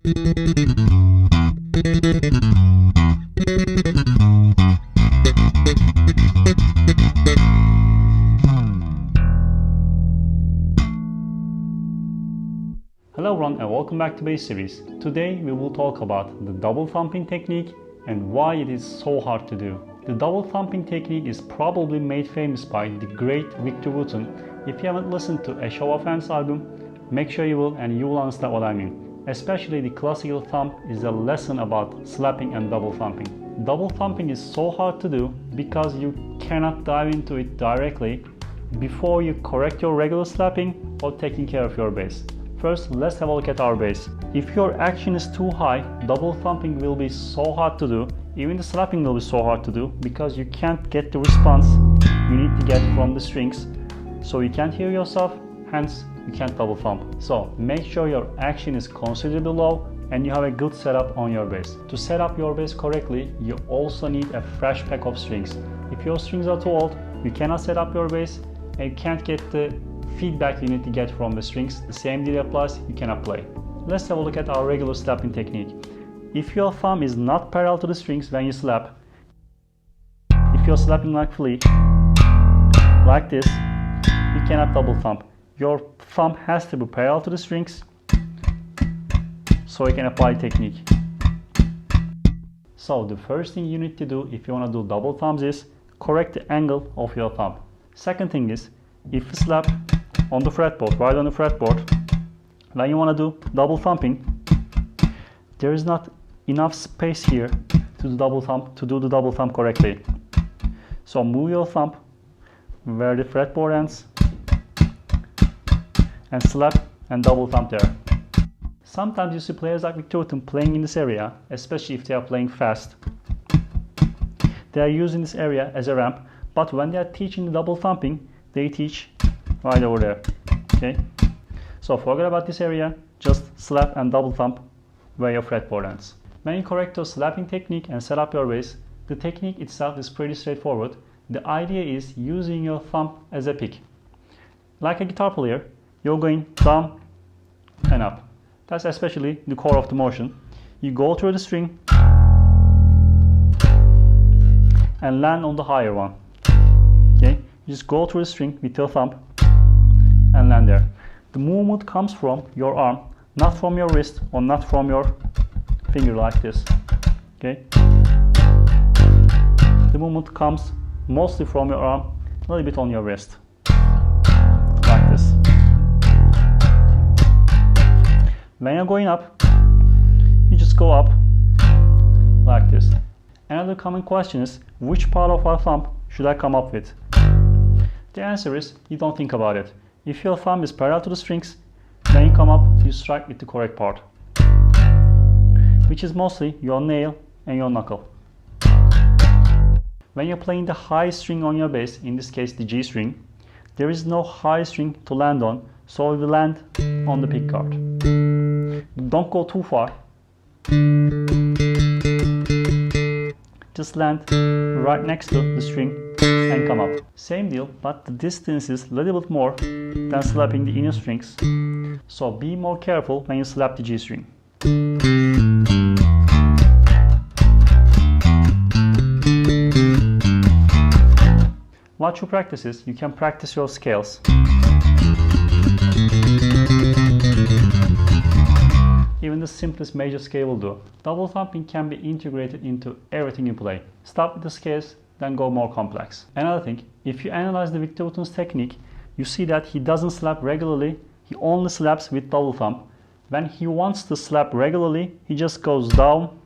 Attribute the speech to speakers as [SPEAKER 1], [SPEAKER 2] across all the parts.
[SPEAKER 1] Hello everyone and welcome back to Bass Series. Today we will talk about the double thumping technique and why it is so hard to do. The double thumping technique is probably made famous by the great Victor Wootens. If you haven't listened to A Show of Hands album, make sure you will and you will understand what I mean. Especially the classical thump is a lesson about slapping and double thumping. Double thumping is so hard to do because you cannot dive into it directly before you correct your regular slapping or taking care of your bass. First, let's have a look at our bass. If your action is too high, double thumping will be so hard to do. Even the slapping will be so hard to do because you can't get the response you need to get from the strings. So you can't hear yourself, hence you can't double thump. So make sure your action is considerably low and you have a good setup on your bass. To set up your bass correctly, you also need a fresh pack of strings. If your strings are too old, you cannot set up your bass and you can't get the feedback you need to get from the strings. The same deal applies, you cannot play. Let's have a look at our regular slapping technique. If your thumb is not parallel to the strings when you slap, if you're slapping like flea, like this, you cannot double thump. Your thumb has to be parallel to the strings so you can apply technique. So the first thing you need to do if you want to do double thumbs is correct the angle of your thumb. Second thing is, if you slap on the fretboard, right on the fretboard, when you want to do double thumping, there is not enough space here to do the double thump correctly. So move your thumb where the fretboard ends and slap and double thump there. Sometimes you see players like Victor Wootens playing in this area, especially if they are playing fast. They are using this area as a ramp, but when they are teaching the double thumping, they teach right over there. Okay, so forget about this area, just slap and double thump where your fretboard ends. When you correct your slapping technique and set up your bass, the technique itself is pretty straightforward. The idea is using your thumb as a pick. Like a guitar player, you're going down and up. That's especially the core of the motion. You go through the string and land on the higher one. Okay, you just go through the string with your thumb and land there. The movement comes from your arm, not from your wrist or not from your finger like this. Okay, the movement comes mostly from your arm, a little bit on your wrist, like this. When you're going up, you just go up like this. Another common question is, which part of our thumb should I come up with? The answer is, you don't think about it. If your thumb is parallel to the strings, when you come up, you strike with the correct part, which is mostly your nail and your knuckle. When you're playing the high string on your bass, in this case the G string, there is no high string to land on, so it will land on the pick guard. Don't go too far. Just land right next to the string and come up. Same deal, but the distance is a little bit more than slapping the inner strings. So be more careful when you slap the G string. Once you practice this, you can practice your scales. Even the simplest major scale will do. Double thumping can be integrated into everything you play. Start with the scales, then go more complex. Another thing, if you analyze the Victor Wootens technique, you see that he doesn't slap regularly, he only slaps with double thump. When he wants to slap regularly, he just goes down.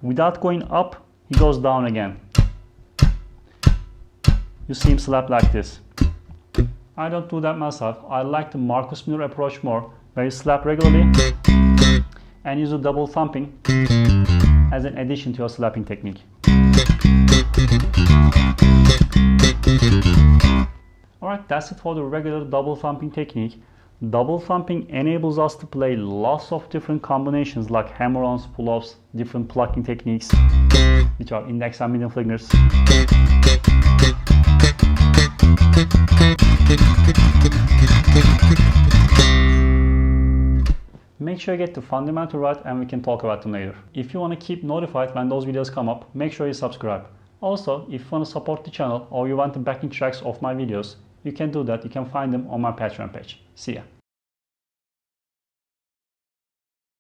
[SPEAKER 1] Without going up, he goes down again. You see him slap like this. I don't do that myself. I like the Marcus Miller approach more, where you slap regularly and use the double thumping as an addition to your slapping technique. Alright, that's it for the regular double thumping technique. Double thumping enables us to play lots of different combinations like hammer-ons, pull-offs, different plucking techniques, which are index and middle fingers. Make sure you get the fundamental right and we can talk about them later. If you want to keep notified when those videos come up, make sure you subscribe. Also, if you want to support the channel or you want the backing tracks of my videos, you can do that. You can find them on my Patreon page. See ya.